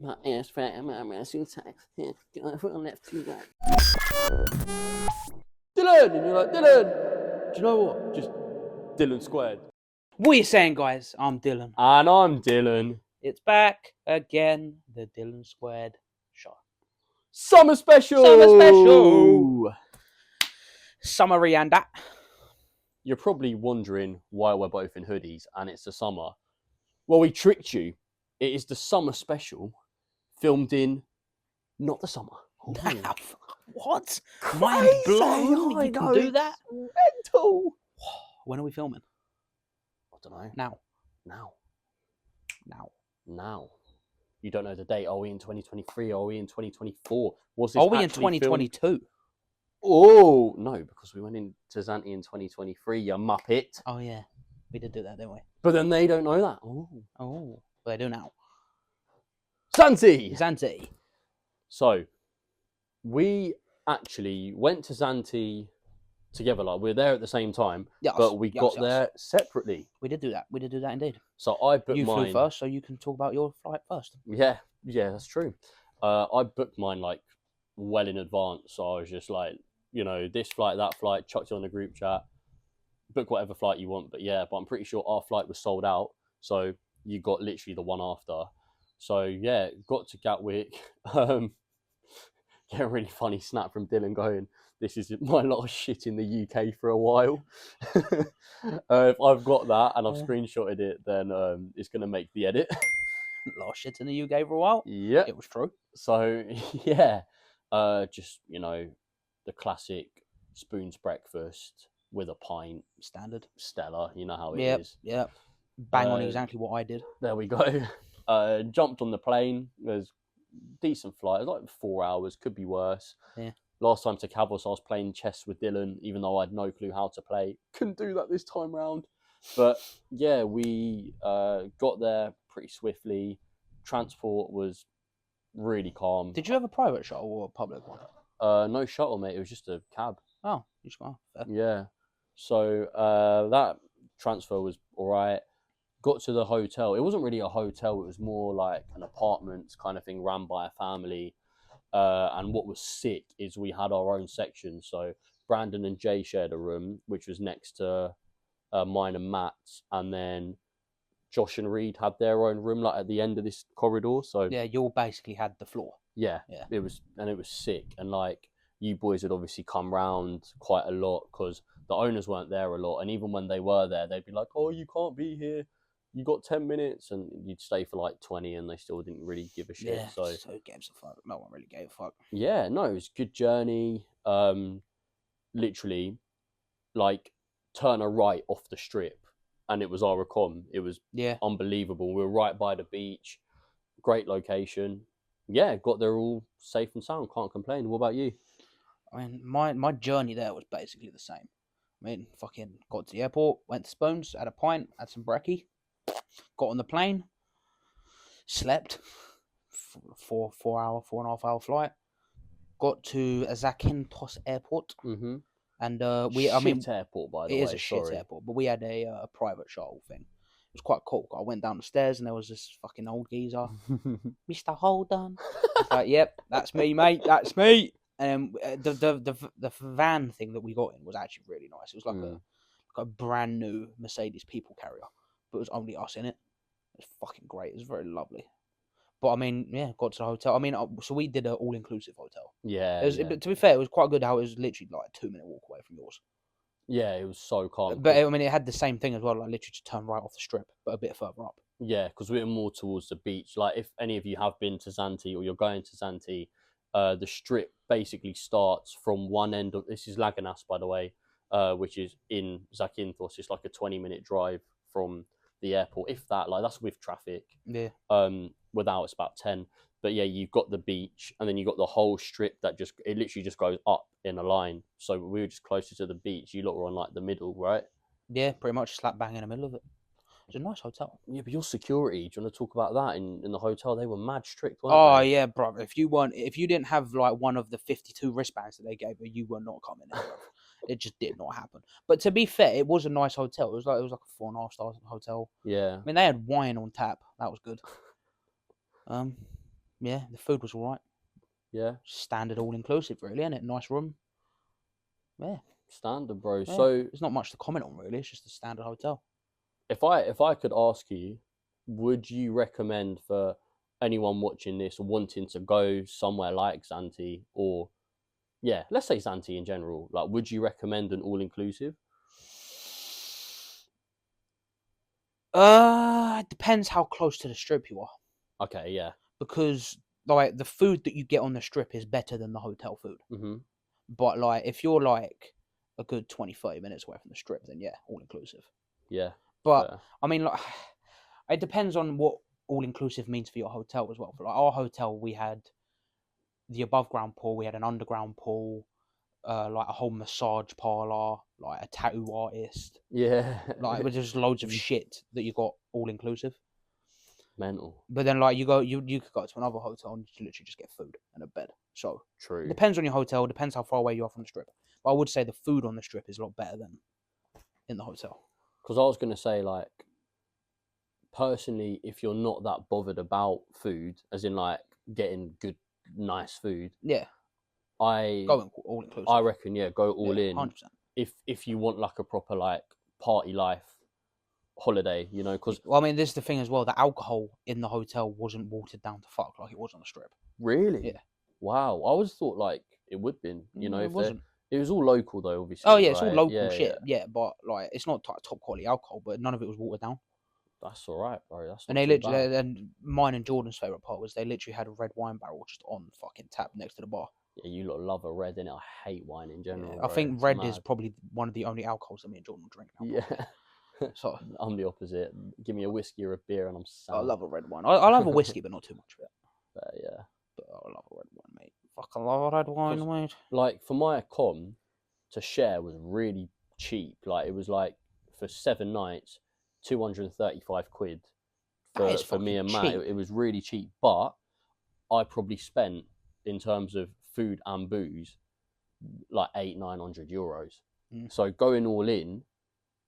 My ass fat, my ass too tight. Left too right. Dylan! And you're like, Dylan! Do you know what? Just Dylan squared. What are you saying, guys? I'm Dylan. And I'm Dylan. It's back again, the Dylan Squared Show. Summer special! Summer special! Summary and that. You're probably wondering why we're both in hoodies and it's the summer. Well, we tricked you. It is the summer special filmed in not the summer. What? Crazy. Mind blown? I You can know, do that? mental. When are we filming? I don't know. Now. Now. You don't know the date. Are we in 2023? Are we in 2024? Was this Are we in actually 2022? filmed? Oh, no, because we went into Zante in 2023, you muppet. Oh, yeah. We did do that, didn't we? But then they don't know that. Oh. They do now. Zante! Zante. So, we actually went to Zante together. Like, we were there at the same time, Yes, but we yes, got yes. there separately. We did do that. We did do that indeed. So I booked You mine. flew first, so you can talk about your flight first. Yeah, that's true. I booked mine like well in advance. So I was just like, you know, this flight, that flight, chucked it on the group chat, book whatever flight you want. But I'm pretty sure our flight was sold out. So you got literally the one after. So yeah, got to Gatwick. Get a really funny snap from Dylan going, this is my last shit in the UK for a while. If I've got that and I've screenshotted it, then it's going to make the edit. Last shit in the UK for a while. Yeah. It was true. So, yeah. Just, you know, the classic spoon's breakfast with a pint. Standard. Stella, you know how it is. Yep. Bang on exactly what I did. There we go. Jumped on the plane. It was a decent flight. It was like 4 hours. Could be worse. Yeah. Last time to Cavos, I was playing chess with Dylan, even though I had no clue how to play. Couldn't do that this time round. But yeah, we got there pretty swiftly. Transport was really calm. Did you have a private shuttle or a public one? No shuttle, mate. It was just a cab. Oh, you smart. Yeah. So that transfer was all right. Got to the hotel. It wasn't really a hotel. It was more like an apartment kind of thing ran by a family. And what was sick is we had our own section. So Brandon and Jay shared a room, which was next to mine and Matt's. And then Josh and Reed had their own room, like at the end of this corridor. So yeah, you all basically had the floor. Yeah. It was sick. And like you boys had obviously come round quite a lot because the owners weren't there a lot. And even when they were there, they'd be like, "Oh, you can't be here. You got 10 minutes," and you'd stay for like 20 and they still didn't really give a shit. Yeah, so gives a fuck. No one really gave a fuck. Yeah, no, it was a good journey. Literally, like, turn a right off the strip and it was Aracom. It was unbelievable. We were right by the beach. Great location. Yeah, got there all safe and sound. Can't complain. What about you? I mean, my journey there was basically the same. I mean, fucking got to the airport, went to Spoons, had a pint, had some brekkie, got on the plane, slept, 4.5 hour flight, got to Zakynthos Airport, and airport, by the way. It is a shit airport, but we had a private shuttle thing. It was quite cool. I went down the stairs and there was this fucking old geezer, Mr. Holden. I was like, "Yep, that's me, mate. That's me." And the van thing that we got in was actually really nice. It was like a brand new Mercedes people carrier, but it was only us in it. It was fucking great. It was very lovely. But I mean, yeah, got to the hotel. I mean, so we did an all-inclusive hotel. Yeah, But to be fair, it was quite good how it was literally like a 2-minute walk away from yours. Yeah, it was so calm. But I mean, it had the same thing as well, like literally just turn right off the strip, but a bit further up. Yeah, because we were more towards the beach. Like, if any of you have been to Zante or you're going to Zante, the strip basically starts from one end of... This is Laganas, by the way, which is in Zakynthos. It's like a 20-minute drive from the airport, if that. Like, that's with traffic. Yeah. Without, it's about 10. But yeah, you've got the beach, and then you've got the whole strip that it literally just goes up in a line. So we were just closer to the beach. You lot were on like the middle, right? Yeah, pretty much slap bang in the middle of it. It was a nice hotel. Yeah, but your security, do you want to talk about that? In the hotel, they were mad strict, weren't they? Oh yeah, bro. If you didn't have like one of the 52 wristbands that they gave you, you were not coming in. Bro. It just did not happen. But to be fair, it was a nice hotel. It was like a 4.5 star hotel. Yeah. I mean, they had wine on tap. That was good. Yeah, the food was alright. Yeah, Standard all inclusive, really, innit? Nice room. Yeah, standard, bro. yeah. So There's not much to comment on, really. It's just a standard hotel. if I could ask you, would you recommend for anyone watching this wanting to go somewhere like Zante, or yeah, let's say Zante in general, like would you recommend an all inclusive? It depends how close to the strip you are, Okay, yeah. because like the food that you get on the strip is better than the hotel food. Mm-hmm. But like if you're like a good 20, 30 minutes away from the strip, then yeah, all inclusive. Yeah. But Fair. I mean, like, it depends on what all inclusive means for your hotel as well. For like our hotel, we had the above ground pool, we had an underground pool, like a whole massage parlor, like a tattoo artist, Yeah. like with just loads of shit that you got all inclusive. Mental. But then like you could go to another hotel and you literally just get food and a bed. So it True. depends on your hotel, depends how far away you are from the strip. But I would say the food on the strip is a lot better than in the hotel. Because I was gonna say, like, personally, if you're not that bothered about food, as in like getting good, nice food, Yeah, I go all inclusive. I reckon, yeah, go all in. 100%. If you want like a proper like party life holiday, you know, because Well, I mean, this is the thing as well. The alcohol in the hotel wasn't watered down to fuck like it was on the strip. really, Yeah. wow, I always thought like it would been, you know, it if wasn't. it was all local though, obviously. Oh yeah, it's all right? local Yeah, shit. yeah. Yeah, but like it's not top quality alcohol, but none of it was watered down. That's all right, bro. That's And not they too literally, bad. and mine and Jordan's favorite part was they literally had a red wine barrel just on fucking tap next to the bar. Yeah, you lot love a red, innit? I hate wine in general. Yeah, I bro. think It's red is mad. probably one of the only alcohols that me and Jordan will drink now. Yeah. So I'm the opposite. Give me a whiskey or a beer and I'm I sound. love a red wine. I love a whiskey, but not too much of it. But yeah. But I love a red wine, mate. Fucking love a red wine, mate. Like for my accom to share was really cheap. Like it was like for 7 nights, 235 quid That is for me fucking and Matt. cheap. It was really cheap, but I probably spent in terms of food and booze like 800-900 euros. Mm. So going all in,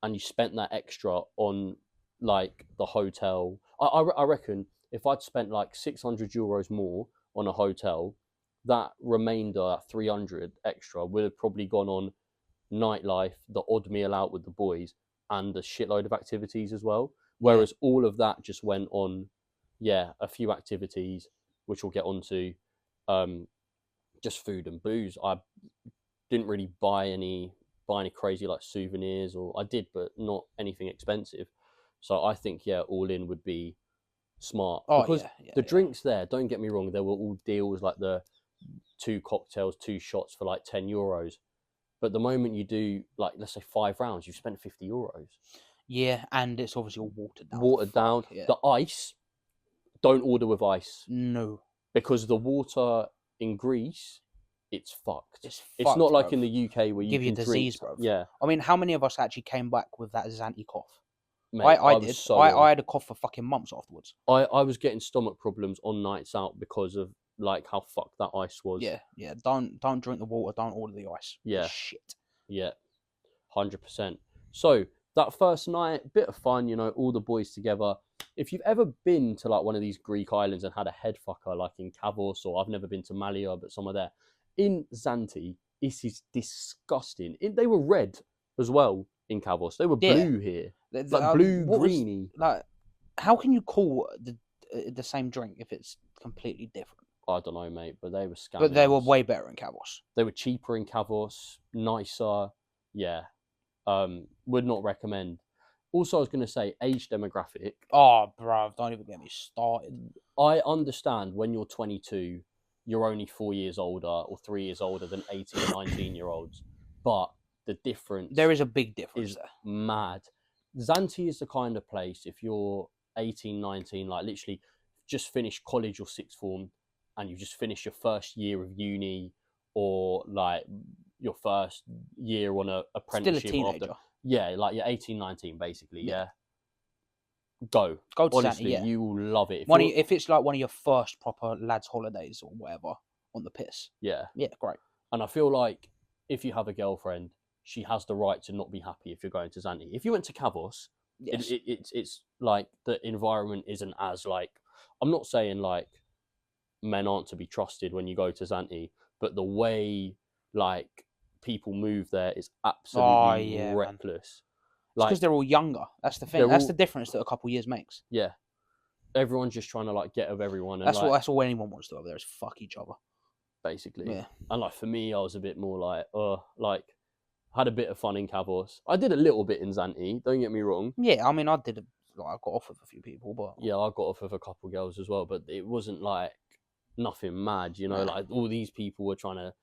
and you spent that extra on like the hotel. I reckon if I'd spent like 600 euros more on a hotel, that remainder 300 extra would have probably gone on nightlife, the odd meal out with the boys, and a shitload of activities as well. Whereas all of that just went on, yeah, a few activities, which we'll get onto, just food and booze. I didn't really buy any crazy like souvenirs, or I did, but not anything expensive. So I think, yeah, all in would be smart. Oh Because yeah, the drinks there, don't get me wrong, there were all deals like the 2 cocktails, 2 shots for like 10 euros. But the moment you do like, let's say 5 rounds, you've spent 50 euros. Yeah, and it's obviously all watered down. Watered down. Yeah. The ice, don't order with ice, No, because the water in Greece, it's fucked. it's not like bruv. in the UK where you Give you can disease, drink. bro. Yeah, I mean, how many of us actually came back with that Zanti cough? mate, I was did. so I had a cough for fucking months afterwards. I was getting stomach problems on nights out because of like how fucked that ice was. Yeah. Don't drink the water. Don't order the ice. Yeah. It's shit. Yeah, 100%. So that first night, bit of fun, you know, all the boys together. If you've ever been to like one of these Greek islands and had a head fucker, like in Kavos, or I've never been to Malia, but somewhere there, in Zante, this is disgusting. They were red as well in Kavos. They were blue here, like blue greeny. Like, how can you call the same drink if it's completely different? I don't know, mate, but they were scamming. But they were us. way better in Kavos. They were cheaper in Kavos, nicer. Yeah, would not recommend. Also, I was going to say age demographic. Oh, bruv, don't even get me started. I understand when you're 22, you're only 4 years older or 3 years older than 18, 19-year-olds. But the difference... There is a big difference is there. mad. Zante is the kind of place, if you're 18, 19, like literally just finished college or sixth form, and you just finished your first year of uni, or like your first year on a apprenticeship. Still a teenager. After, yeah, like you're 18, 19, basically, yeah. Go to Honestly, Zante, yeah. you will love it. If it's like one of your first proper lads' holidays or whatever on the piss. Yeah. Yeah, great. And I feel like if you have a girlfriend, she has the right to not be happy if you're going to Zante. If you went to Kavos, Yes. it's like the environment isn't as like, I'm not saying like men aren't to be trusted when you go to Zante, but the way like people move there is Oh absolutely yeah, man. reckless. It's Like because they're all younger. That's the thing. they're That's all the difference that a couple years makes. yeah. Everyone's just trying to like get with everyone and like That's all anyone wants to do over there is fuck each other. basically. Yeah. And like for me, I was a bit more like had a bit of fun in Cavos. I did a little bit in Zante. Don't get me wrong. Yeah, I mean, I did. I got off with a few people, but Yeah, I got off with a couple girls as well, but it wasn't like nothing mad, you know. Nah. Like all these people were trying to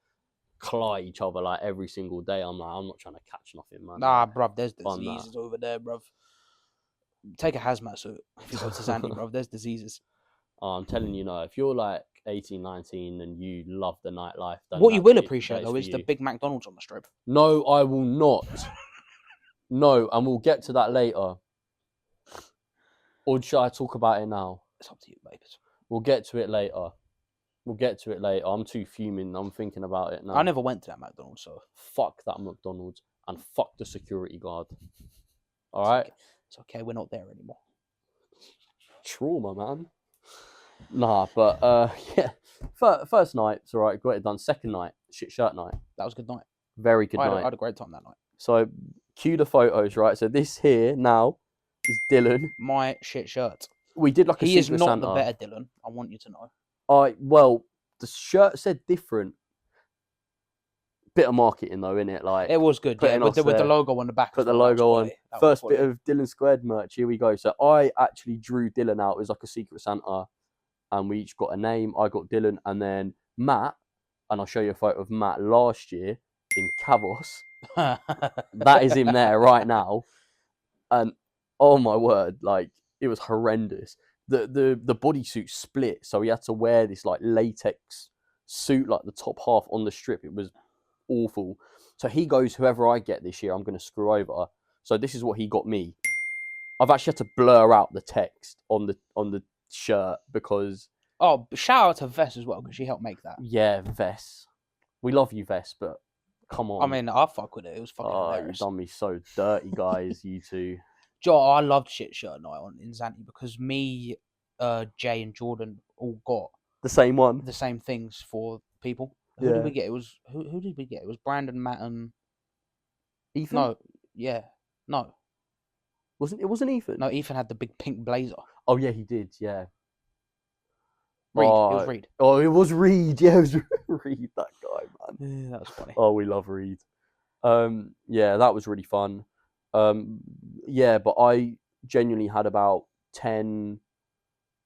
cly each other like every single day. I'm like, I'm not trying to catch nothing, man. nah, Like, bruv, there's fun that. diseases over there, bruv. Take a hazmat suit if you go to Zante, bruv. There's diseases. I'm telling you, no, if you're like 18, 19 and you love the nightlife, then What you that will is appreciate though for is the you. big McDonald's on the strip. No, I will not. No, and we'll get to that later. Or should I talk about it now? It's up to you, babes. We'll get to it later. We'll get to it later. I'm too fuming. I'm thinking about it now. I never went to that McDonald's, so Fuck that McDonald's and fuck the security guard. All it's right? okay. It's okay. We're not there anymore. Trauma, man. Nah, but yeah. First night, it's all right. Got it done. Second night, shit shirt night. That was a good night. Very good I night. had a great time that night. So, cue the photos, right? So this here now is Dylan. My shit shirt. We did like a He is Secret not Santa. the better Dylan. I want you to know. Well, the shirt said different. Bit of marketing though, innit? Like It was good, yeah. putting With us the there. logo on the back. Put as the well, that was logo on. quality. That was First bit quality. of Dylan Squared merch. Here we go. So I actually drew Dylan out as like a Secret Santa, and we each got a name. I got Dylan, and then Matt, and I'll show you a photo of Matt last year in Cavos. That is him there right now, and oh my word, like it was horrendous. The bodysuit split, so he had to wear this like latex suit, like the top half on the strip. It was awful. So he goes, whoever I get this year, I'm going to screw over. So this is what he got me. I've actually had to blur out the text on the shirt because Oh, shout out to Vess as well because she helped make that. yeah, Vess, we love you, Vess, but come on. I mean, I fuck with it. It was fucking you've hilarious. done me so dirty, guys. You two. Joe, I loved shit shirt night in Zante because me, Jay, and Jordan all got The same one. the same things for people. Who Yeah. did we get? It was who did we get? It was Brandon, Matt, and Ethan? no, yeah, no, It wasn't Ethan? no. Ethan had the big pink blazer. Oh yeah, he did, yeah. Reed, it was Reed. Oh, it was Reed. Yeah, it was Reed, that guy, man. Yeah, that was funny. Oh, we love Reed. Yeah, that was really fun. Yeah, but I genuinely had about 10,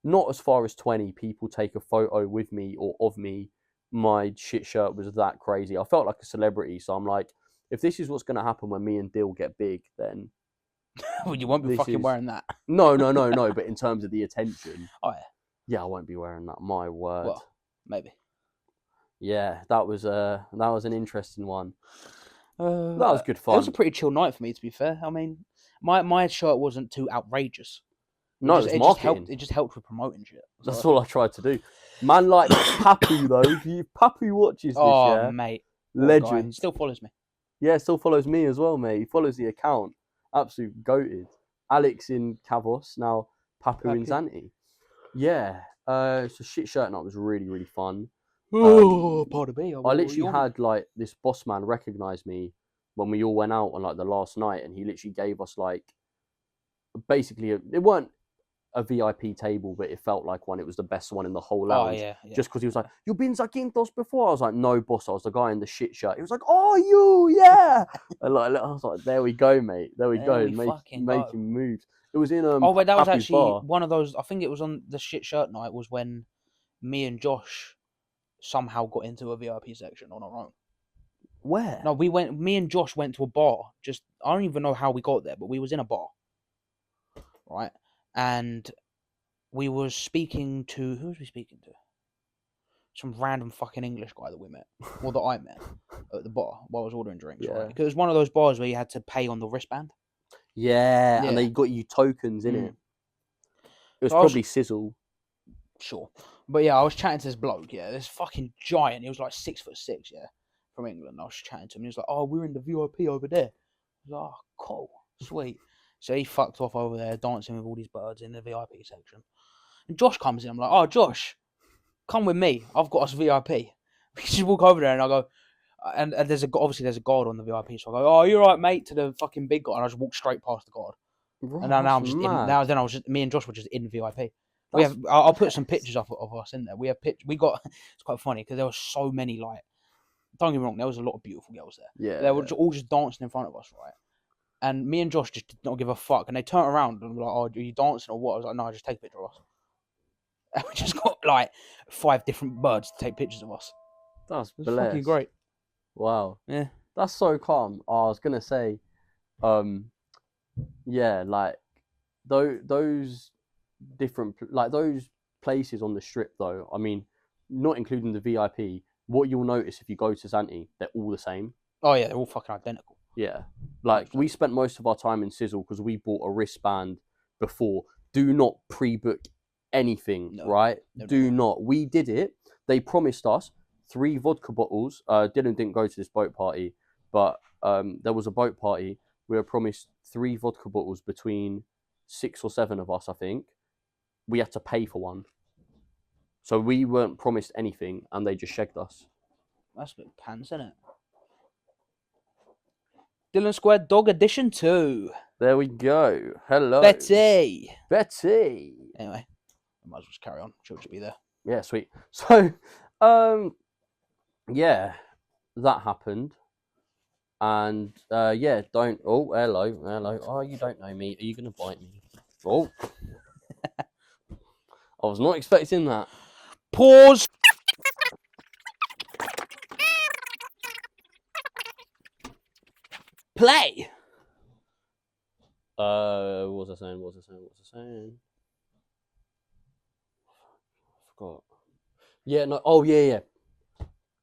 not as far as 20 people take a photo with me or of me. My shit shirt was that crazy. I felt like a celebrity, so I'm like, if this is what's going to happen when me and Dill get big, then Well, you won't be this fucking is- wearing that. no. But in terms of the attention, Oh yeah, yeah, I won't be wearing that. My word. well, maybe. Yeah, that was an interesting one. That That was good fun. It was a pretty chill night for me, to be fair. I mean, my shirt wasn't too outrageous. No, it it's just marketing. helped. It just helped with promoting shit. So- That's all I tried to do. Man, like Papu though. If Papu watches this, Oh yeah, mate, what a guy. legend. Still follows me. Yeah, still follows me as well, mate. He follows the account. Absolute goated. Alex in Cavos, now Papu in Papu. Zante. Yeah. So shit shirt night was really, really fun. Oh, pardon me. I literally had like this boss man recognize me when we all went out on like the last night, and he literally gave us like basically it weren't a VIP table, but it felt like one. It was the best one in the whole Oh lounge. yeah. Just because he was like, "You've been Zaquintos before?" I was like, "No, boss." I was the guy in the shit shirt. He was like, "Oh, you, yeah." And like, I was like, "There we go, mate. There we There go. we fucking go. Making moves." It was in Oh, but that was Papu's actually bar. one of those. I think it was on the shit shirt night. Was when me and Josh somehow got into a VIP section on our own. Where? No, we went. Me and Josh went to a bar. Just I don't even know how we got there, but we was in a bar, right? And we was speaking to who was we speaking to? Some random fucking English guy that we met, or that I met at the bar while I was ordering drinks. Yeah. Right? Because it was one of those bars where you had to pay on the wristband. Yeah, Yeah. and they got you tokens in Mm. it. It was So I was- probably Sizzle. Sure. But yeah, I was chatting to this bloke, yeah, this fucking giant. He was like 6'6", yeah, from England. I was chatting to him. He was like, "Oh, we're in the VIP over there." I was like, "Oh, cool, sweet." So he fucked off over there, dancing with all these birds in the VIP section. And Josh comes in. I'm like, "Oh, Josh, come with me. I've got us VIP. We just walk over there and I go, and there's obviously there's a guard on the VIP, so I go, oh, you're right, mate, to the fucking big guy, and I just walk straight past the guard. Right, And now that's I'm just in. mad. Now then I was just me and Josh were just in VIP. That's I'll put pets. some pictures up of us in there. We have we got. It's quite funny because there were so many like. Don't get me wrong, there was a lot of beautiful girls there. Yeah. They were all just dancing in front of us, right? And me and Josh just did not give a fuck. And they turned around and were like, "Oh, are you dancing or what?" I was like, "No, just take a picture of us." And we just got like 5 different birds to take pictures of us. That's It was fucking great. Wow. Yeah. That's so calm. I was gonna say, yeah, like those different like those places on the strip though. I mean, not including the VIP. What you'll notice if you go to Zante, they're all the same. Oh yeah, they're all fucking identical. Yeah, like we spent most of our time in Sizzle because we bought a wristband before. Do not pre-book anything, No. right? No, Do no. not. We did it. They promised us 3 vodka bottles. Dylan didn't go to this boat party, but there was a boat party. We were promised 3 vodka bottles between 6 or 7 of us, I think. We had to pay for one. So we weren't promised anything, and they just shagged us. That's a bit pants, isn't it? Dylan Square Dog Edition 2. There we go. Hello. Betty. Anyway, I might as well just carry on. She'll just be there. Yeah, sweet. So, yeah, that happened. And, yeah, don't... Oh, hello. Oh, you don't know me. Are you going to bite me? Oh. I was not expecting that. Pause. Play. What was I saying? I forgot. Yeah, no. Oh, yeah.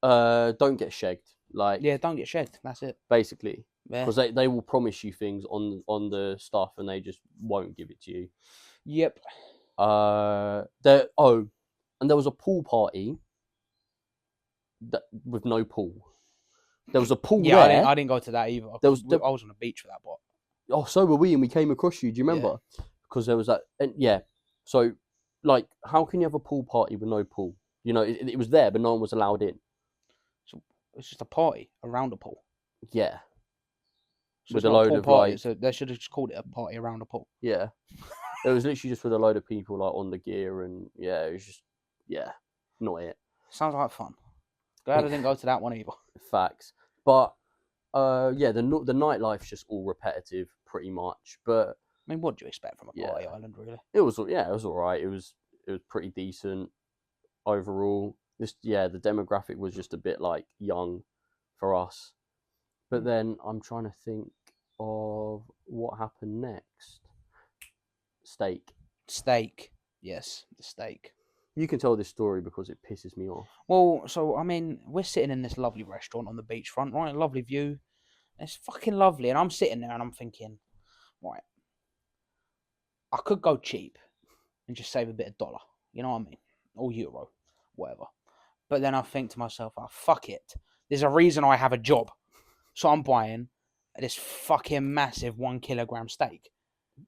Don't get shagged. Like, Yeah, don't get shagged. That's it. basically. Yeah. Because they will promise you things on the stuff and they just won't give it to you. Yep. And there was a pool party with no pool. There was a pool Yeah, there. I didn't go to that either. I was on the beach for that, but Oh, so were we, and we came across you. Do you remember? Because there was that, and yeah. So, like, how can you have a pool party with no pool? You know, it was there, but no one was allowed in. so it's just a party around a pool. Yeah. So With it's a not load pool of party, like, so they should have just called it a party around a pool. yeah. It was literally just with a load of people like on the gear, and yeah, it was just not it. Sounds like fun. Glad I didn't go to that one either. Facts, but yeah, the nightlife's just all repetitive, pretty much. But I mean, what do you expect from a party island, really? it was all right. It was pretty decent overall. The demographic was just a bit like young for us. But then I'm trying to think of what happened next. Steak. Yes, the steak. You can tell this story because it pisses me off. Well, so I mean, we're sitting in this lovely restaurant on the beachfront, right? A lovely view. It's fucking lovely, and I'm sitting there and I'm thinking, right, I could go cheap and just save a bit of dollar, you know what I mean, or euro, whatever. But then I think to myself, oh, fuck it. There's a reason I have a job, so I'm buying this fucking massive 1 kilogram steak.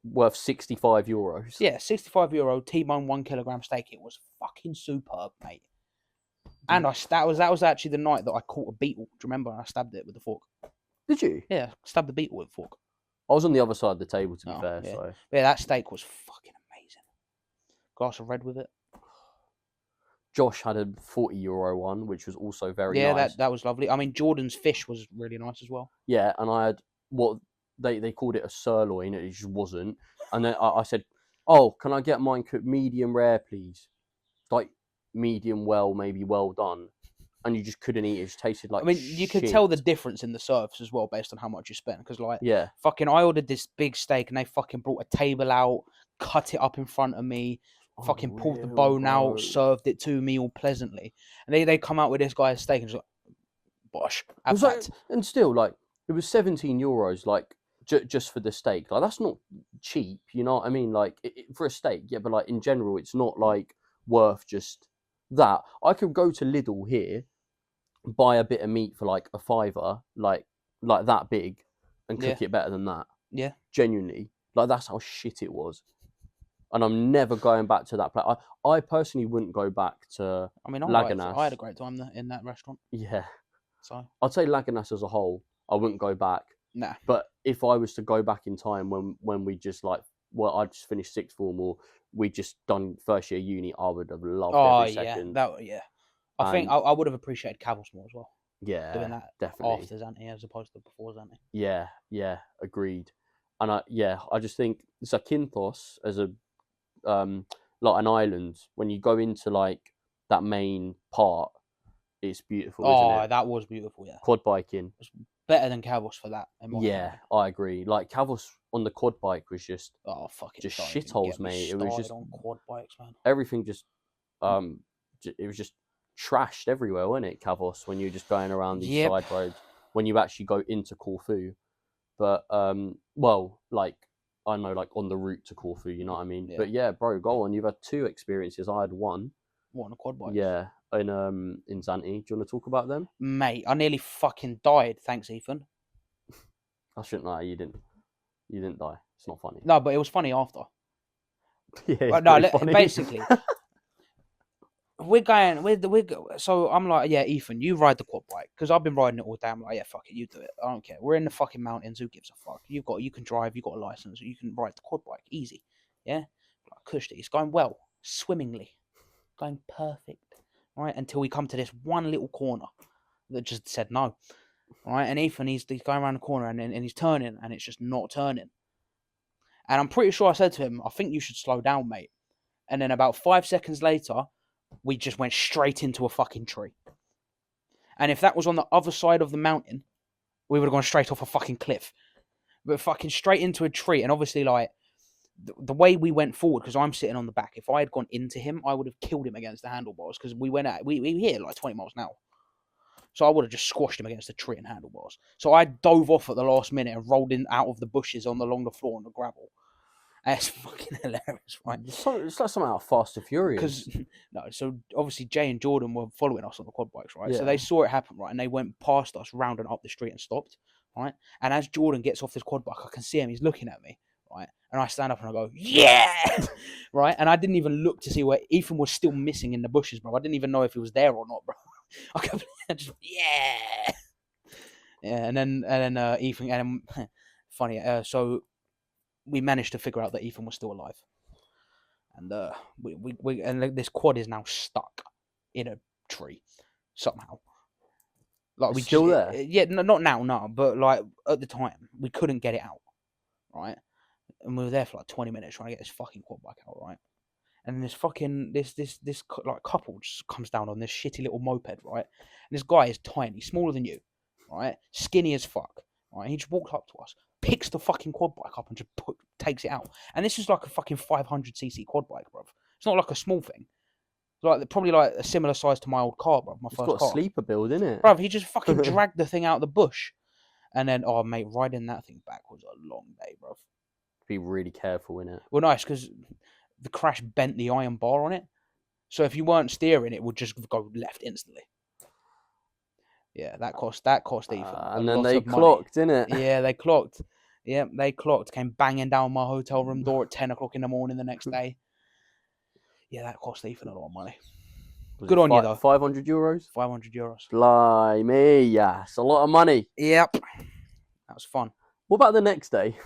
Worth €65. Yeah, €65 T-bone 1 kilogram steak. It was fucking superb, mate. And that was actually the night that I caught a beetle. Do you remember? I stabbed it with a fork. Did you? Yeah, stabbed the beetle with a fork. I was on the other side of the table, to be fair. Yeah. So Yeah, that steak was fucking amazing. Glass of red with it. Josh had a €40 one, which was also very nice. Yeah, that was lovely. I mean, Jordan's fish was really nice as well. Yeah, and I had what they called it a sirloin, and it just wasn't. And then I said, "Oh, can I get mine cooked medium rare, please? Like medium well, maybe well done." And you just couldn't eat it. It just tasted like. I mean, you could tell the difference in the serves as well based on how much you spent. Because fucking, I ordered this big steak and they fucking brought a table out, cut it up in front of me, fucking pulled the bone out, served it to me all pleasantly, and they come out with this guy's steak and just like, bosh, have that. And still, like, it was €17, like just for the steak. Like, that's not cheap, you know what I mean? Like, for a steak, yeah, but like in general, it's not like worth just that. I could go to Lidl here, buy a bit of meat for like a £5, like that big, and cook it better than that. Yeah, genuinely, like that's how shit it was. and I'm never going back to that place. I personally wouldn't go back to I mean, Laganas. I had a great time in that restaurant. Yeah, So I'd say Laganas as a whole, I wouldn't go back. nah. But if I was to go back in time when we just like, well, I just finished sixth form or we just done first year uni, I would have loved every second. I think I would have appreciated Cavils more as well. Yeah, Doing that definitely after Zante as opposed to before Zante. Yeah, agreed. And I just think Zakynthos as a like an island, when you go into like that main part, it's beautiful, isn't it? That was beautiful. Yeah, Quad biking. better than Cavils for that. Yeah, I agree. Like Cavos on the quad bike was just Fucking shitholes, mate. It was just on quad bikes, man. everything just it was just trashed everywhere, wasn't it, Cavos, when you're just going around these side roads when you actually go into Corfu. But well, like I know, like on the route to Corfu, you know what I mean. Yeah. But yeah, bro, go on. You've had 2 experiences. I had one. What, on a quad bike? Yeah, in Zante. Do you want to talk about them? Mate, I nearly fucking died. Thanks, Ethan. I shouldn't lie. You didn't die. It's not funny. No, but it was funny after. Yeah, funny. Basically, so I'm like, yeah, Ethan, you ride the quad bike because I've been riding it all day. I'm like, yeah, fuck it, you do it. I don't care. We're in the fucking mountains. Who gives a fuck? You can drive. You got a license. You can ride the quad bike easy. Yeah, like cushy. It's going well, swimmingly, going perfect. Right until we come to this one little corner that just said no. Right, and Ethan, he's going around the corner and he's turning and it's just not turning. And I'm pretty sure I said to him, I think you should slow down, mate. And then about 5 seconds later, we just went straight into a fucking tree. And if that was on the other side of the mountain, we would have gone straight off a fucking cliff. But fucking straight into a tree. And obviously, like, the way we went forward, because I'm sitting on the back, if I had gone into him, I would have killed him against the handlebars because we hit like 20 miles an hour. So I would have just squashed him against the tree and handlebars. So I dove off at the last minute and rolled in out of the bushes along the floor on the gravel. And it's fucking hilarious, right? It's like something out of Fast and Furious. So obviously Jay and Jordan were following us on the quad bikes, right? Yeah. So they saw it happen, right? And they went past us, round and up the street and stopped, right? And as Jordan gets off this quad bike, I can see him. He's looking at me, right? And I stand up and I go, yeah! Right? And I didn't even look to see where Ethan was still missing in the bushes, bro. I didn't even know if he was there or not, bro. I just, yeah! Yeah, and then Ethan, and then, funny, so we managed to figure out that Ethan was still alive. And and this quad is now stuck in a tree somehow. Like It's still there? Yeah, not now, no, but like at the time we couldn't get it out, right? And we were there for like 20 minutes trying to get this fucking quad bike out, right? And this fucking this like couple just comes down on this shitty little moped, right? And this guy is tiny, smaller than you, right? Skinny as fuck, right? He just walks up to us, picks the fucking quad bike up and just takes it out. And this is like a fucking 500cc quad bike, bruv. It's not like a small thing. It's like probably like a similar size to my old car, bruv. My first car. It's got a sleeper build, innit? Bruv, he just fucking dragged the thing out of the bush. And then, oh mate, riding that thing back was a long day, bruv. Be really careful in it. Well, nice, because the crash bent the iron bar on it. So if you weren't steering, it would just go left instantly. Yeah, that cost Ethan. And then they clocked, innit? Yeah, they clocked. Yeah, they clocked. Came banging down my hotel room door at 10 o'clock in the morning the next day. Yeah, that cost Ethan a lot of money. Good on you, though. 500 euros? 500 euros. Blimey, yeah. It's a lot of money. Yep. That was fun. What about the next day?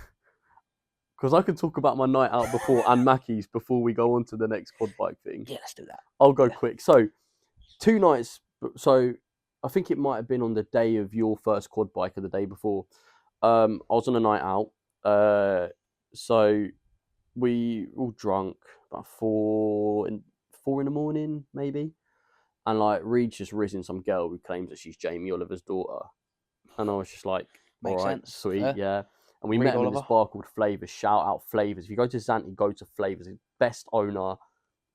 Because I can talk about my night out before and Mackie's before we go on to the next quad bike thing. Yeah, let's do that. I'll go quick. So, 2 nights. So, I think it might have been on the day of your first quad bike or the day before. I was on a night out. So, we all drunk about 4 in the morning, maybe. And like, Reed's just risen some girl who claims that she's Jamie Oliver's daughter. And I was just like, all right, sweet, yeah. And we met him in this bar called Flavors. Shout out Flavors. If you go to Zante, go to Flavors. Best owner,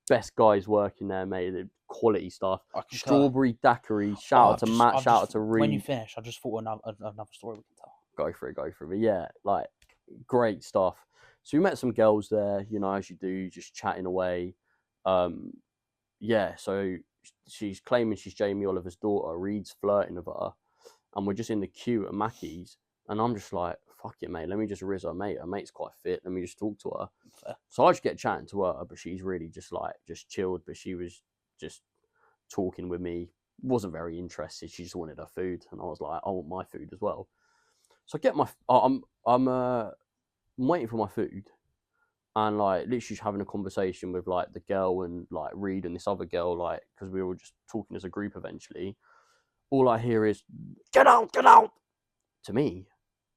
best guys working there, mate. The quality stuff. Strawberry daiquiri. Shout out to Matt. Shout out to Reed. When you finish, I just thought another story we can tell. Go for it. But yeah, like, great stuff. So we met some girls there, you know, as you do, just chatting away. Yeah, so she's claiming she's Jamie Oliver's daughter. Reed's flirting with her. And we're just in the queue at Mackie's. And I'm just like, fuck it, mate. Let me just riz her mate. Her mate's quite fit. Let me just talk to her. Fair. So I just get chatting to her, but she's really just chilled. But she was just talking with me. Wasn't very interested. She just wanted her food, and I was like, I want my food as well. So I get my. I'm waiting for my food, and like literally having a conversation with like the girl and like Reed and this other girl, like because we were just talking as a group eventually. All I hear is get out to me,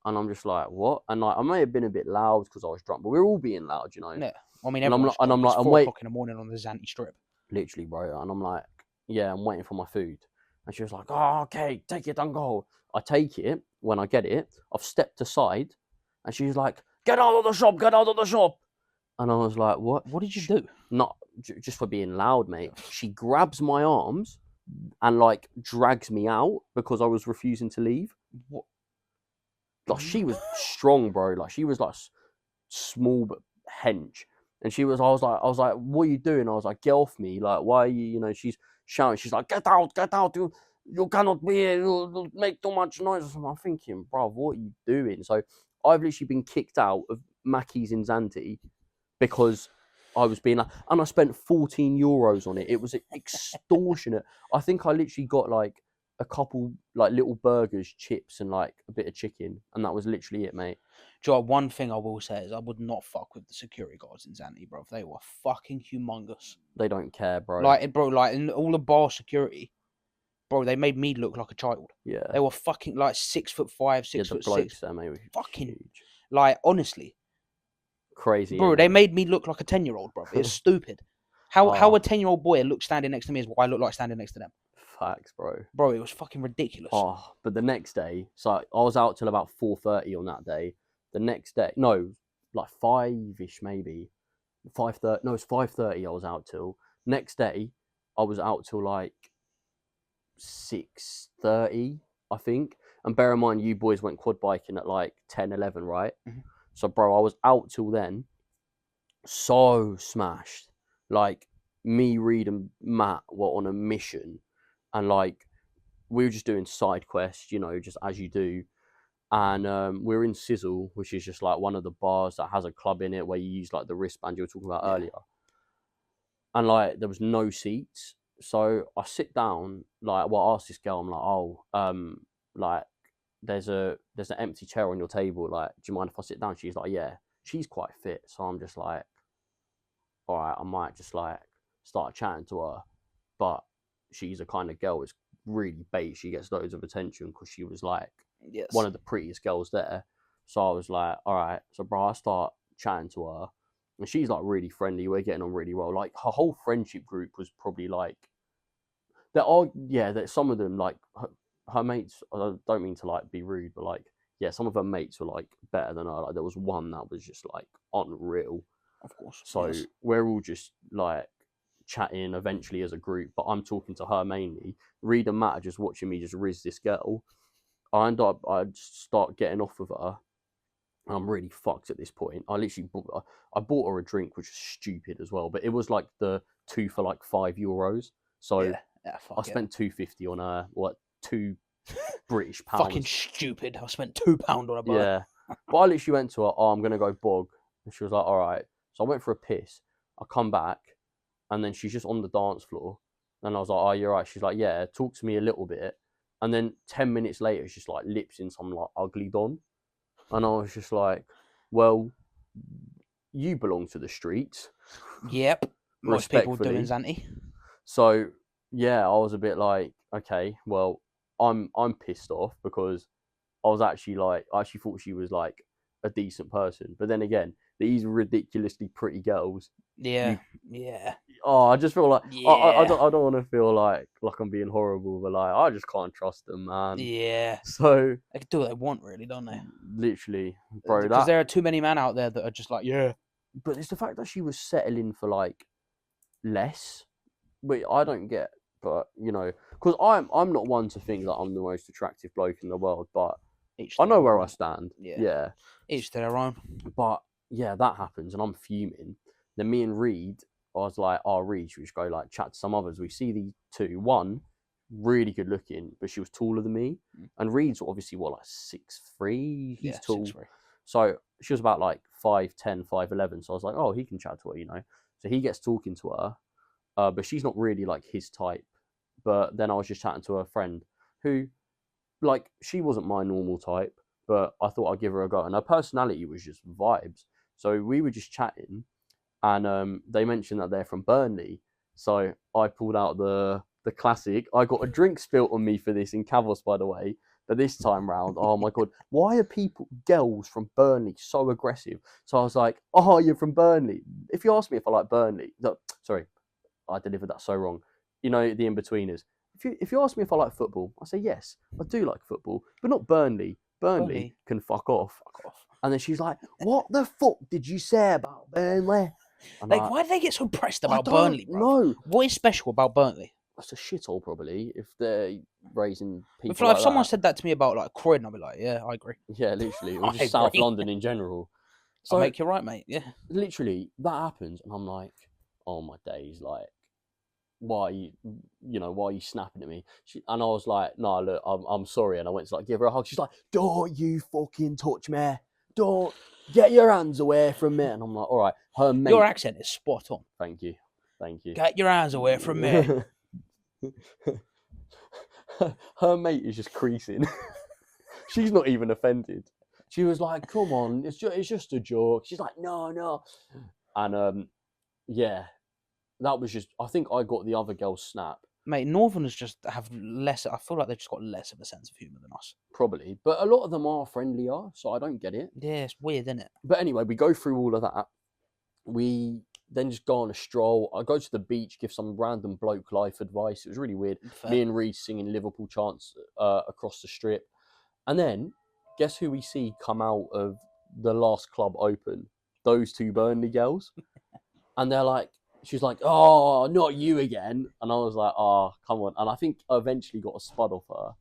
and I'm just like what? And like I may have been a bit loud because I was drunk, but we were all being loud, you know. Yeah. I mean, And I'm everyone's like, drunk. It's I'm 4 o'clock in the morning on the Zante Strip. literally, bro. And I'm like, yeah, I'm waiting for my food. And she was like, oh, okay, take it, don't go. I take it. When I get it, I've stepped aside, and she's like, get out of the shop, get out of the shop. And I was like, what? What did you do? Not just for being loud, mate. She grabs my arms and like drags me out because I was refusing to leave. What? Like she was strong, bro. Like she was like small but hench. And I was like, what are you doing? I was like, get off me. Like, why are you, you know, she's shouting. She's like, get out, you cannot be here. You'll make too much noise. I'm thinking, bro, what are you doing? So I've literally been kicked out of Mackey's in Zante because I was being like, and I spent €14 on it. It was extortionate. I think I literally got like a couple like little burgers, chips, and like a bit of chicken, and that was literally it, mate. Do you know, one thing I will say is I would not fuck with the security guards in Zante, bro. They were fucking humongous. They don't care, bro. Like, bro, like in all the bar security, bro, they made me look like a child. Yeah. They were fucking like 6'5", 6'6". Blokes there, mate, were fucking huge. Like, honestly, Crazy, bro. They made me look like a 10-year-old, bro. It's stupid. How a 10-year-old boy looks standing next to me is what I look like standing next to them. Facts, bro. Bro, it was fucking ridiculous. Oh, but the next day, so I was out till about 4:30 on that day. The next day, no, like 5ish maybe, 5:30. No, it's 5:30. I was out till. Next day, I was out till like 6:30, I think. And bear in mind, you boys went quad biking at like 10, 11, right? Mm-hmm. So, bro, I was out till then, so smashed. Like me, Reed, and Matt were on a mission, and like we were just doing side quests, you know, just as you do. And we were in Sizzle, which is just like one of the bars that has a club in it where you use like the wristband you were talking about earlier. And like there was no seats, so I sit down. Like, well, I asked this girl, I'm like, oh, like there's an empty chair on your table. Like, do you mind if I sit down? She's like, yeah. She's quite fit, so I'm just like, all right, I might just like start chatting to her. But she's a kind of girl who's really bait. She gets loads of attention because she was like one of the prettiest girls there. So I was like, all right. So bro, I start chatting to her, and she's like really friendly. We're getting on really well. Like her whole friendship group was probably like that some of them like her mates. I don't mean to like be rude, but like yeah, some of her mates were like better than her. Like there was one that was just like unreal. Of course. So we're all just like chatting eventually as a group, but I'm talking to her mainly. Reed and Matt are just watching me just riz this girl. I start getting off of her. I'm really fucked at this point. I literally bought her a drink, which was stupid as well, but it was like the 2 for like €5. So I spent £2.50 on her. What, £2 British pounds? Fucking stupid. I spent £2 on a bar. Yeah, but I literally went to her. Oh, I'm gonna go bog, and she was like, all right. So I went for a piss. I come back, and then she's just on the dance floor. And I was like, oh, you're right. She's like, yeah, talk to me a little bit. And then 10 minutes later, it's just like lips in some like ugly don. And I was just like, well, you belong to the streets. Yep. Most people do in Zante. So yeah, I was a bit like, okay, well, I'm pissed off because I actually thought she was like a decent person. But then again, these ridiculously pretty girls. Yeah. Oh, I just feel like I don't want to feel like I'm being horrible, but like I just can't trust them, man. Yeah. So they can do what they want, really, don't they? Literally, bro. Because there are too many men out there that are just like, yeah. But it's the fact that she was settling for like less, which I don't get. But you know, because I'm not one to think that I'm the most attractive bloke in the world, but I know where I stand. Yeah. Each to their own. But yeah, that happens, and I'm fuming. Then me and Reed, I was like, oh, Reed, should we just go like chat to some others? We see these two. One, really good looking, but she was taller than me. And Reed's obviously, what, like 6'3"? He's tall. 6'3". So she was about like 5'10", 5'11". So I was like, oh, he can chat to her, So he gets talking to her, but she's not really like his type. But then I was just chatting to her friend who, like, she wasn't my normal type, but I thought I'd give her a go. And her personality was just vibes. So we were just chatting, and they mentioned that they're from Burnley. So I pulled out the classic. I got a drink spilt on me for this in Cavos, by the way. But this time round, oh my God, why are girls from Burnley so aggressive? So I was like, oh, you're from Burnley. If you ask me if I like Burnley, no, sorry, I delivered that so wrong. The in-betweeners. If you ask me if I like football, I say yes, I do like football, but not Burnley. Burnley can fuck off. Fuck off. And then she's like, what the fuck did you say about Burnley? Like, why do they get so pressed about Burnley, bro? No. What is special about Burnley? That's a shithole, probably, if they're raising people If, like, like if someone that. said that to me about, like, Croydon, I'd be like, yeah, I agree. Yeah, literally. Or I just South agree. London in general. So, I'll make you right, mate, yeah. Literally, that happens, and I'm like, oh, my days, like, why are you snapping at me? And I was like, no, look, I'm sorry. And I went to, like, give her a hug. She's like, don't you fucking touch me. Don't get your hands away from me. And I'm like, all right. Her mate. Your accent is spot on. Thank you. Get your hands away from me. Her mate is just creasing. She's not even offended. She was like, come on, it's just a joke. She's like, no. And yeah, that was just, I think I got the other girl's snap. Mate, Northerners just have less, I feel like they've just got less of a sense of humour than us. Probably. But a lot of them are friendlier, so I don't get it. Yeah, it's weird, isn't it? But anyway, we go through all of that. We then just go on a stroll. I go to the beach, give some random bloke life advice. It was really weird. Fair. Me and Reed singing Liverpool chants across the strip. And then, guess who we see come out of the last club open? Those two Burnley girls. And they're like, she's like, oh, not you again. And I was like, oh, come on. And I think I eventually got a spud off her.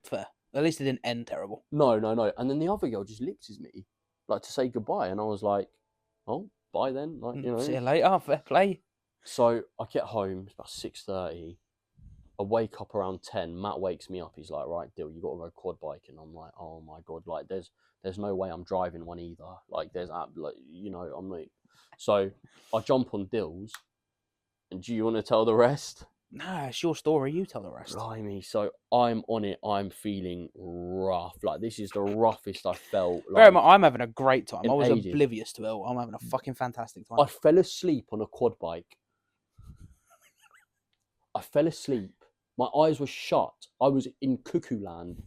Fair. At least it didn't end terrible. No. And then the other girl just looks at me, like, to say goodbye. And I was like, oh, bye then. Like, See you later. Fair play. So I get home. It's about 6:30. I wake up around 10. Matt wakes me up. He's like, right, Dill, you got to go quad biking. I'm like, oh my God, like there's no way I'm driving one either. Like I'm like, so I jump on Dill's. And do you want to tell the rest? Nah, it's your story. You tell the rest. Blimey. So I'm on it. I'm feeling rough. Like, this is the roughest I felt. I'm having a great time. I was ages. oblivious to it. I'm having a fucking fantastic time. I fell asleep on a quad bike. I fell asleep. My eyes were shut. I was in cuckoo land.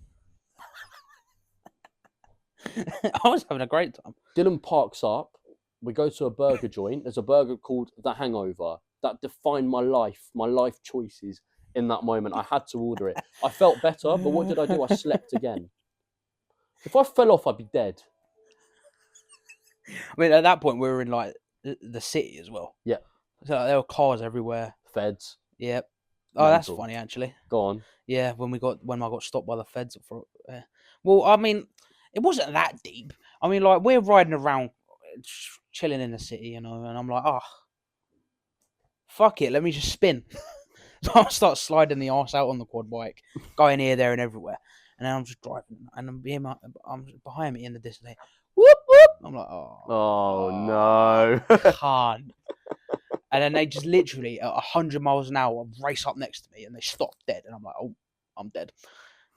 I was having a great time. Dylan parks up. We go to a burger joint. There's a burger called The Hangover. That defined my life choices in that moment. I had to order it. I felt better, but what did I do? I slept again. If I fell off, I'd be dead. I mean, at that point, we were in, like, the city as well. Yeah. So there were cars everywhere. Feds. Yep. Oh, Mental. that's funny, actually. Go on. Yeah, when I got stopped by the feds. Well, I mean, it wasn't that deep. I mean, like, we're riding around, chilling in the city, and I'm like, oh, fuck it, let me just spin. So I start sliding the arse out on the quad bike, going here, there, and everywhere. And then I'm just driving, and I'm behind me in the distance. Whoop whoop! I'm like, oh no, can't. And then they just literally at 100 miles an hour race up next to me, and they stop dead. And I'm like, oh, I'm dead.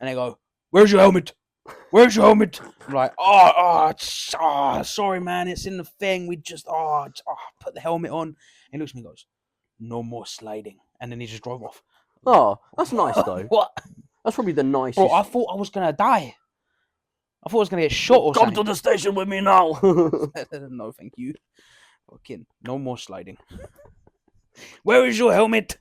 And they go, "Where's your helmet? Where's your helmet?" I'm like, sorry, man, it's in the thing. We just put the helmet on. And he looks at me and goes, "No more sliding." And then he just drove off. Oh, that's nice though. What? That's probably the nicest. Bro, I thought I was gonna die. I thought I was gonna get shot or something. Come to the station with me now. No, thank you. Fucking no more sliding. Where is your helmet?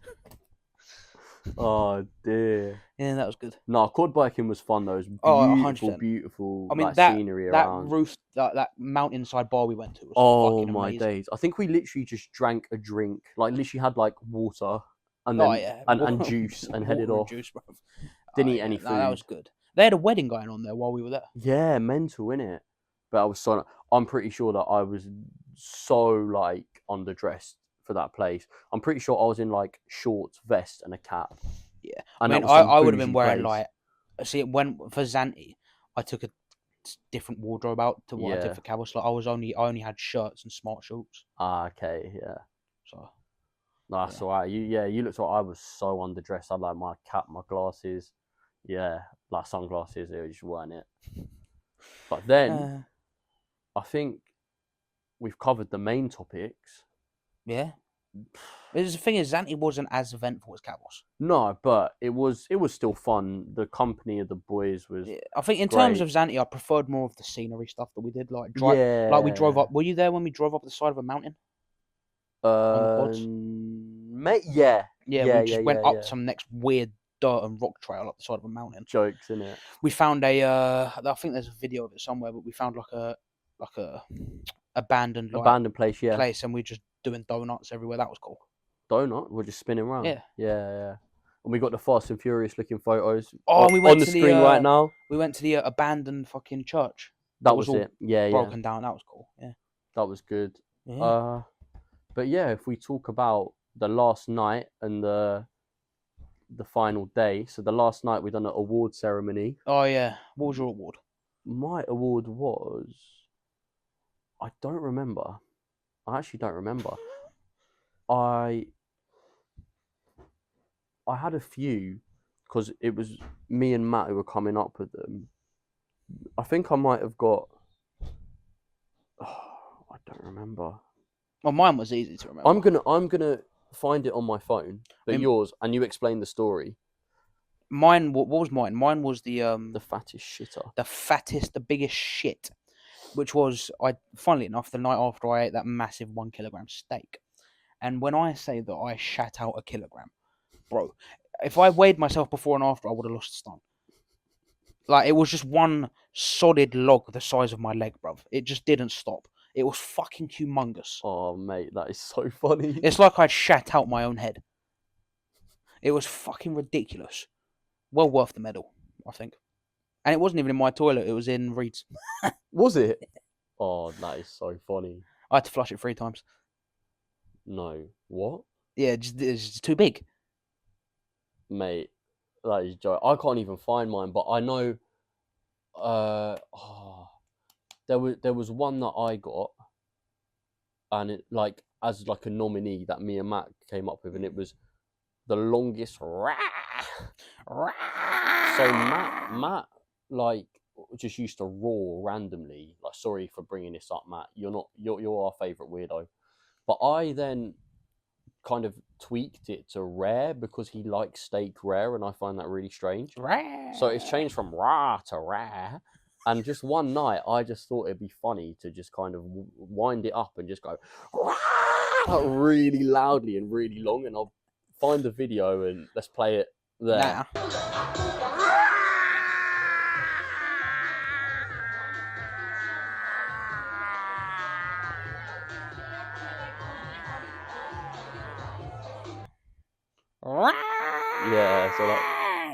Oh dear. Yeah, that was good. No, quad biking was fun though. It was beautiful, 100%. beautiful. I mean, like, that scenery that around. roof, that mountainside bar we went to was fucking my amazing. days! I think we literally just drank a drink, like literally had like water and then and juice and headed off. Juice, bruv. Didn't eat any food. No, that was good. They had a wedding going on there while we were there. Yeah, mental, innit? But I'm pretty sure that I was so like underdressed for that place. I'm pretty sure I was in like shorts, vest, and a cap. Yeah, And I mean, I would have been wearing like. See, when for Zante, I took a different wardrobe out to what I Yeah. did for Cabos. Like I only had shirts and smart shorts. Okay, yeah. So No, that's yeah. alright. You looked like I was so underdressed. I had like my cap, my glasses, yeah, like sunglasses. It just weren't it. But then I think we've covered the main topics. Yeah. The thing is, Zante wasn't as eventful as Cabos. No, but it was still fun. The company of the boys was I think in terms great. of Zante, I preferred more of the scenery stuff that we did. Like like we drove Yeah. up. Were you there when we drove up the side of a mountain on the quads? Mate, yeah, Yeah, we just went up some next weird dirt and rock trail up the side of a mountain. Jokes, innit? We found I think there's a video of it somewhere, but we found like a abandoned Place, yeah. place, and we just doing donuts everywhere. That was cool. Donut, we're just spinning around. Yeah. Yeah. And we got the Fast and Furious looking photos. Oh, and we went on the to screen right now. We went to the abandoned fucking church. That was it. Yeah, broken down. That was cool. Yeah. That was good. Yeah. But yeah, if we talk about the last night and the final day. So the last night we done an award ceremony. Oh yeah. What was your award? My award was, I don't remember. I actually don't remember. I had a few because it was me and Matt who were coming up with them. I think I might have got. I don't remember. Well, mine was easy to remember. I'm gonna find it on my phone. But yours, and you explain the story. Mine. What was mine? Mine was the fattest shitter. The fattest, the biggest shit. Which was, funnily enough, the night after I ate that massive 1 kilogram steak. And when I say that I shat out a kilogram, bro, if I weighed myself before and after, I would have lost a stone. Like, it was just one solid log the size of my leg, bruv. It just didn't stop. It was fucking humongous. Oh, mate, that is so funny. It's like I'd shat out my own head. It was fucking ridiculous. Well worth the medal, I think. And it wasn't even in my toilet. It was in Reed's. Was it? Oh, that is so funny. I had to flush it 3 times. No. What? Yeah, it's just too big. Mate, that is joke. I can't even find mine, but I know there was one that I got, and it like as like a nominee that me and Matt came up with, and it was the longest rah. So Matt like just used to roar randomly. Like, sorry for bringing this up, Matt. You're our favourite weirdo. But I then kind of tweaked it to rare because he likes steak rare, and I find that really strange. Rare. So it's changed from rah to rare. And just one night, I just thought it'd be funny to just kind of wind it up and just go rah, really loudly and really long. And I'll find the video and let's play it there.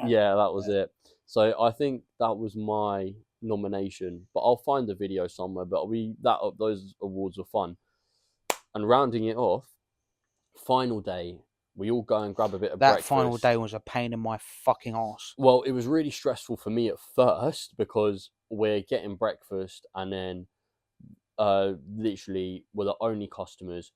Yeah, that was it. So I think that was my nomination, but I'll find the video somewhere. But those awards were fun. And rounding it off, final day, we all go and grab a bit of breakfast. That final day was a pain in my fucking ass. Well, it was really stressful for me at first because we're getting breakfast and then literally we're the only customers.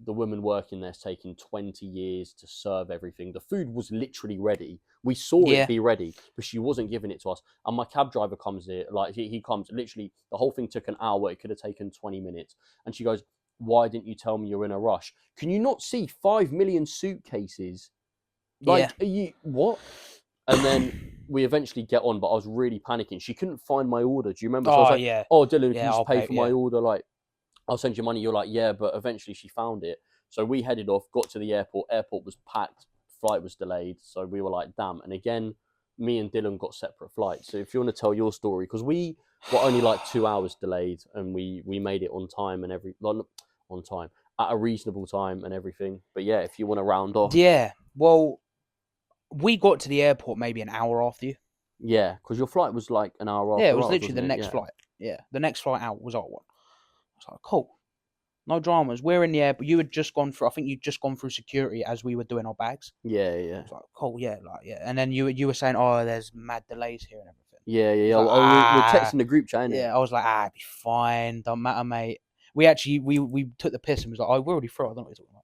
The woman working there's taking 20 years to serve everything. The food was literally ready. We saw it be ready, but she wasn't giving it to us. And my cab driver comes here, like he comes, literally the whole thing took an hour. It could have taken 20 minutes. And she goes, why didn't you tell me you're in a rush? Can you not see 5 million suitcases? Like, are you, what? And then we eventually get on, but I was really panicking. She couldn't find my order. Do you remember? So I was like, oh, Dylan, can you just pay for my order? Like, I'll send you money. You're like, yeah, but eventually she found it. So we headed off, got to the airport. Airport was packed. Flight was delayed. So we were like, damn. And again, me and Dylan got separate flights. So if you want to tell your story, because we were only like 2 hours delayed and we made it on time and on time, at a reasonable time and everything. But yeah, if you want to round off. Yeah, well, we got to the airport maybe an hour after you. Yeah, because your flight was like an hour after. Yeah, it was literally the next flight. Yeah, the next flight out was our one. I was like, cool. No dramas. We're in the airport. You had just gone through, I think you'd just gone through security as we were doing our bags. Yeah. I was like, cool, yeah. And then you were saying, oh, there's mad delays here and everything. Yeah, yeah, yeah. Like, Oh, we're texting the group chat, innit? yeah. I was like, it'd be fine. Don't matter, mate. We actually we took the piss and was like, oh, we're already through. I don't know what you're talking about.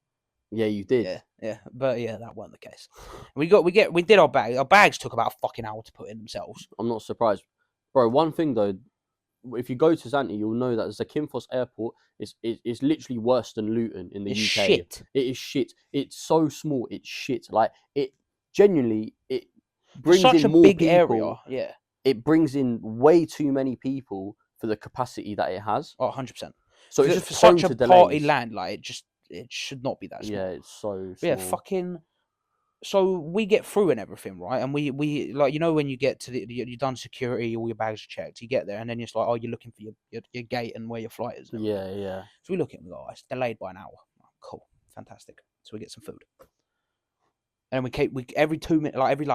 Yeah, you did. Yeah. But yeah, that wasn't the case. We did our bag. Our bags took about a fucking hour to put in themselves. I'm not surprised, bro. One thing though, if you go to Zante, you'll know that Zakynthos Airport is literally worse than Luton in the It's UK. shit. It is shit. It's so small. It's shit. Like it genuinely it For brings such in a more big people. area, yeah. It brings in way too many people for the capacity that it has. Oh, 100%. So it's just For prone such a to party delays. land, like it should not be that small. Yeah, it's so But yeah, small. fucking. So we get through and everything, right? And we like, you know, when you get to you've done security, all your bags are checked. You get there, and then it's like, oh, you're looking for your gate and where your flight is. And Yeah, yeah. So we look at it and go, oh, it's delayed by an hour. Oh, cool, fantastic. So we get some food, and we every 2 minutes, like every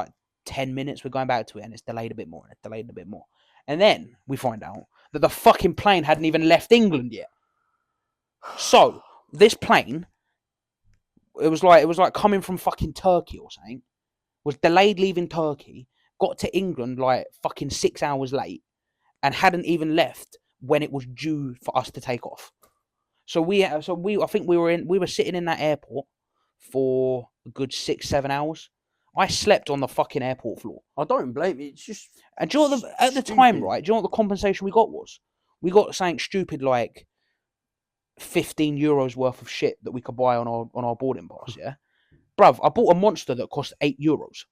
10 minutes, we're going back to it, and it's delayed a bit more, and it's delayed a bit more, and then we find out that the fucking plane hadn't even left England yet. So this plane, it was like coming from fucking Turkey or something, was delayed leaving Turkey, got to England like fucking 6 hours late, and hadn't even left when it was due for us to take off. So I think we were sitting in that airport for a good 6-7 hours. I slept on the fucking airport floor. I don't blame you. It's just. And do you know at the time, right? Do you know what the compensation we got was? We got something stupid like €15 worth of shit that we could buy on our boarding pass. Yeah, bruv, I bought a monster that cost €8.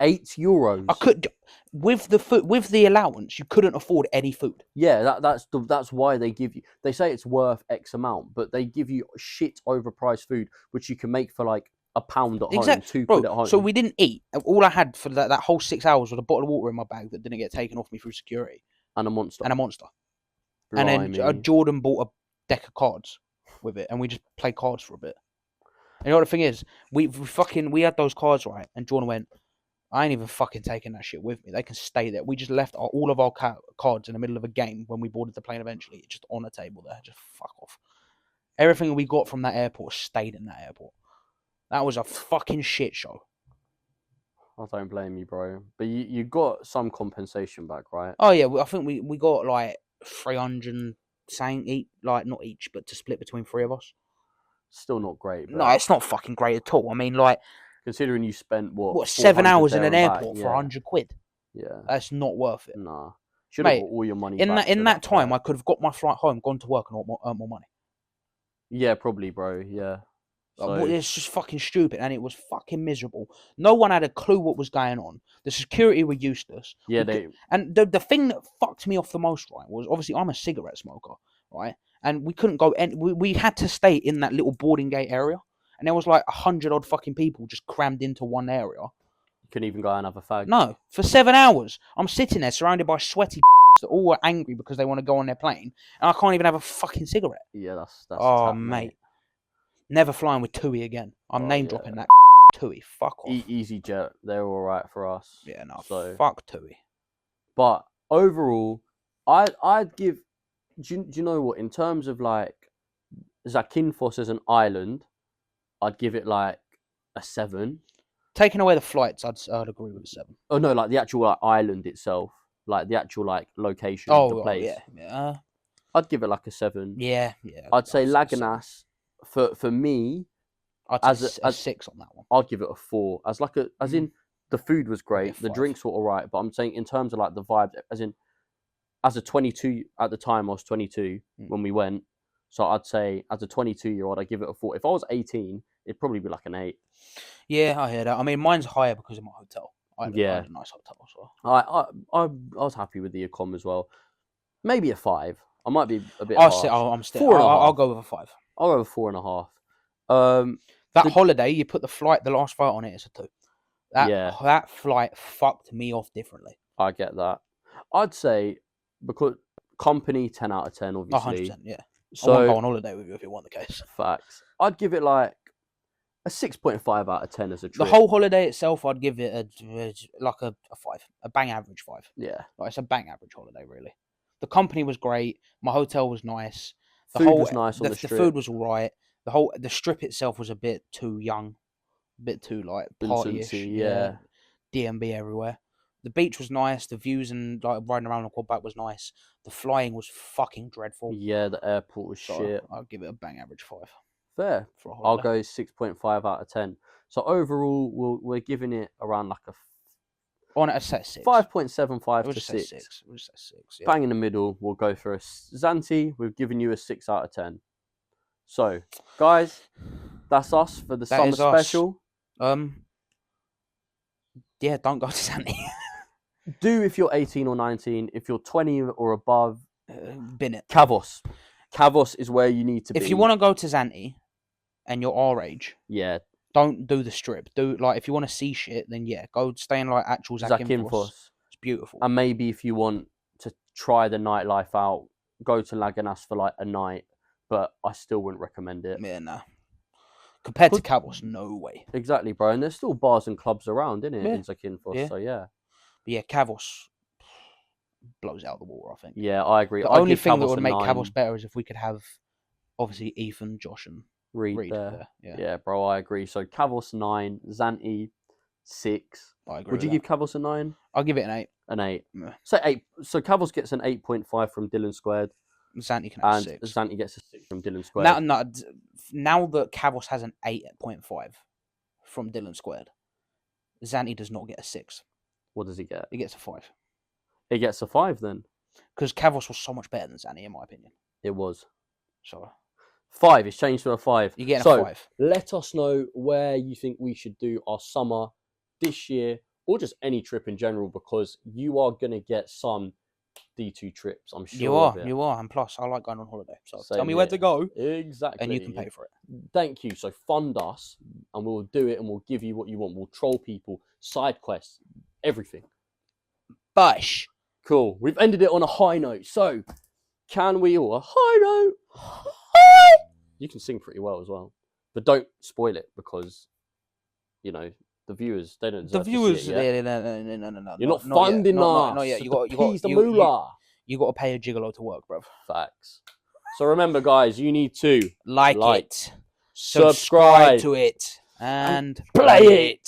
€8. I could with the allowance, you couldn't afford any food. Yeah, that's why they give you. They say it's worth X amount, but they give you shit overpriced food, which you can make for like £1 at home, £2 at home. So we didn't eat. All I had for that whole 6 hours was a bottle of water in my bag that didn't get taken off me through security, and a monster. And then Jordan bought a deck of cards with it, and we just played cards for a bit. And you know what the thing is? We had those cards, right, and Jordan went, I ain't even fucking taking that shit with me. They can stay there. We just left all of our cards in the middle of a game when we boarded the plane eventually, just on a table there. Just fuck off. Everything we got from that airport stayed in that airport. That was a fucking shit show. I don't blame you, bro. But you got some compensation back, right? Oh, yeah. I think we got like 300 saying each, like not each, but to split between three of us. Still not great. But No, it's not fucking great at all. I mean, like, considering you spent what 7 hours in an back, airport yeah. for £100. Yeah, that's not worth it. Nah, should have got all your money back. In that time, I could have got my flight home, gone to work, and earned more money. Yeah, probably, bro. Yeah. So, it's just fucking stupid, and it was fucking miserable. No one had a clue what was going on. The security were useless. Yeah, and the thing that fucked me off the most, right, was obviously I'm a cigarette smoker, right, and we couldn't go. And we had to stay in that little boarding gate area, and there was like 100 odd fucking people just crammed into one area. You couldn't even go and have a fag. No, for 7 hours, I'm sitting there surrounded by sweaty that all were angry because they want to go on their plane, and I can't even have a fucking cigarette. Yeah, that's. Oh, mate. Never flying with TUI again. I'm name dropping that TUI. Fuck off. EasyJet, they're all right for us. Yeah, no, fuck TUI. But overall, I'd give. Do you know what? In terms of like Zakynthos as an island, I'd give it like a 7. Taking away the flights, I'd agree with a 7. Oh no, like the actual island itself, like the actual location of the place. Yeah. I'd give it like a 7. Yeah. I'd say Laganas. For me, I'd say a 6 on that one. I'd give it a 4. As in the food was great, the 5. drinks were alright, but I'm saying in terms of like the vibe, as a 22 at the time, I was 22 when we went, so I'd say as a 22-year-old, I'd give it a 4. If I was 18, it'd probably be like an 8. Yeah, I hear that. I mean, mine's higher because of my hotel. I had a nice hotel as well. I was happy with the accom as well. Maybe a 5. I might be a bit. I'll go with a 5. I'll go with 4.5. That holiday, you put the last flight on it, it's a 2. That flight fucked me off differently. I get that. I'd say because company 10 out of 10, obviously. 100%, yeah. So, I won't go on holiday with you if it weren't the case. Facts. I'd give it like a 6.5 out of 10 as a trip. The whole holiday itself, I'd give it a 5, a bang average 5. Yeah, like it's a bang average holiday, really. The company was great. My hotel was nice. Food was nice on the strip. The food was all right. The strip itself was a bit too young, a bit too like partyish. Yeah. DMB everywhere. The beach was nice. The views and like riding around on quad bike was nice. The flying was fucking dreadful. Yeah, the airport was So shit. I'll give it a bang average 5 Fair. for a I'll holiday. go 6.5 out of 10. So overall, we're giving it around like a On a set 6. 5.75 We'll to just say 6. 6. We'll just say 6. Yeah. Bang in the middle. We'll go for a Zante. We've given you a 6 out of 10. So, guys, that's us for the That summer is us. special. Yeah, don't go to Sandy. Do if you're 18 or 19. If you're 20 or above, Bin it. Kavos. Kavos is where you need to be. If you want to go to Zante and you're our age, yeah, don't do the strip. Do like if you want to see shit, then yeah, go stay in like actual Zakynthos. It's beautiful. And maybe if you want to try the nightlife out, go to Laganas for like a night. But I still wouldn't recommend it. Yeah, nah. Compared to Kavos, no way. Exactly, bro. And there's still bars and clubs around, isn't it? Yeah. In Zakynthos, Yeah. so yeah. But yeah, Kavos blows out the water, I think. Yeah, I agree. The I'd only give thing that Kavos would a make 9. Kavos better is if we could have, obviously, Ethan, Josh, and Reed there. Yeah, bro, I agree. So Kavos 9, Zante 6. I agree. Would you give Kavos a 9? I'll give it an 8. An 8. Yeah. So 8. So Kavos gets an 8.5 from Dylan Squared. Zante can have And 6. Zante gets a 6 from Dylan Squared. Now that Kavos has an 8.5 from Dylan Squared, Zante does not get a 6. What does he get? He gets a 5. He gets a 5 then. Because Kavos was so much better than Zante, in my opinion. It was. So 5. It's changed to a 5. You get a 5. Let us know where you think we should do our summer this year, or just any trip in general, because you are gonna get some D2 trips. I'm sure. You are, and plus I like going on holiday. So Same tell me where here. to go, Exactly. and you can pay for it. Thank you. So fund us, and we'll do it, and we'll give you what you want. We'll troll people, side quests, everything. Bush. Cool. We've ended it on a high note. So, can we all a high note? You can sing pretty well as well, but don't spoil it because, you know, the viewers they don't. The viewers, to see it yet. no. You're not funding us. Not yet. You got the moolah. You got to pay a gigolo to work, bro. Facts. So remember, guys, you need to like like, it, subscribe to it, and play it.